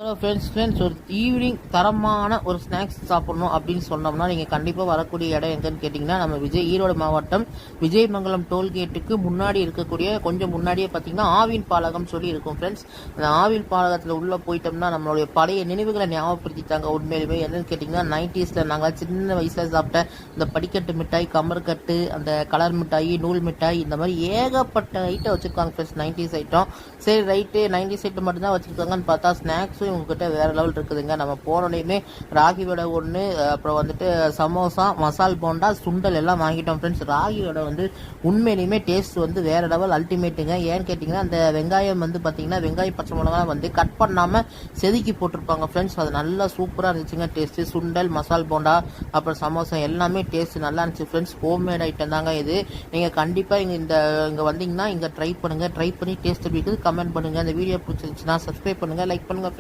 Hello friends ஒரு evening தரமான ஒரு ஸ்நாக்ஸ் சாப்பிடணும் அப்படின்னு சொன்னோம்னா நீங்கள் கண்டிப்பாக வரக்கூடிய இடம் எங்கன்னு கேட்டிங்கன்னா நம்ம ஈரோடு மாவட்டம் விஜயமங்கலம் டோல்கேட்டுக்கு முன்னாடி இருக்கக்கூடிய கொஞ்சம் முன்னாடியே பார்த்தீங்கன்னா ஆவின் பாலகம் சொல்லி இருக்கும் ஃப்ரெண்ட்ஸ். அந்த ஆவின் பாலகத்தில் உள்ளே போயிட்டோம்னா நம்மளுடைய பழைய நினைவுகளை ஞாபகப்படுத்திட்டாங்க. உண்மையிலுமே என்னன்னு கேட்டிங்கன்னா 90s நாங்கள் சின்ன வயசில் சாப்பிட்ட இந்த படிக்கட்டு மிட்டாய், கமர்கட்டு, அந்த கலர் மிட்டாய், நூல் மிட்டாய், இந்த மாதிரி ஏகப்பட்ட ஐட்டம் வச்சுருக்காங்க ஃப்ரெண்ட்ஸ். 90s ஐட்டம் சரி ரைட்டு 90s ஐட்டம் மட்டும்தான் வச்சுருக்காங்கன்னு பார்த்தா ஸ்நாக்ஸும் உங்ககிட்ட வேற லெவல் இருக்குதுங்க. நம்ம போனோடையுமே ராகி வடை ஒன்று, அப்புறம் வந்துட்டு சமோசா, மசால் போண்டா, சுண்டல் எல்லாம் வாங்கிட்டோம் ஃப்ரெண்ட்ஸ். ராகி வடை வந்து உண்மையிலுமே டேஸ்ட் வந்து வேற லெவல் அல்டிமேட்டுங்க. ஏன்னு கேட்டிங்கன்னா அந்த வெங்காயம் வந்து பார்த்தீங்கன்னா வெங்காயம் பச்சை மிளகா வந்து கட் பண்ணாமல் செதுக்கி போட்டிருப்பாங்க ஃப்ரெண்ட்ஸ். அது நல்லா சூப்பராக இருந்துச்சுங்க டேஸ்ட்டு. சுண்டல், மசால் போண்டா, அப்புறம் சமோசா எல்லாமே டேஸ்ட் நல்லா இருந்துச்சு ஃப்ரெண்ட்ஸ். ஹோம்மேட் ஐட்டம் தாங்க இது. நீங்கள் கண்டிப்பாக இங்கே வந்தீங்கன்னா இங்கே ட்ரை பண்ணுங்கள். ட்ரை பண்ணி டேஸ்ட் எப்படி இருக்குது கமெண்ட் பண்ணுங்கள். இந்த வீடியோ பிடிச்சிருந்துச்சுன்னா சப்ஸ்கிரைப் பண்ணுங்கள், லைக் பண்ணுங்கள்.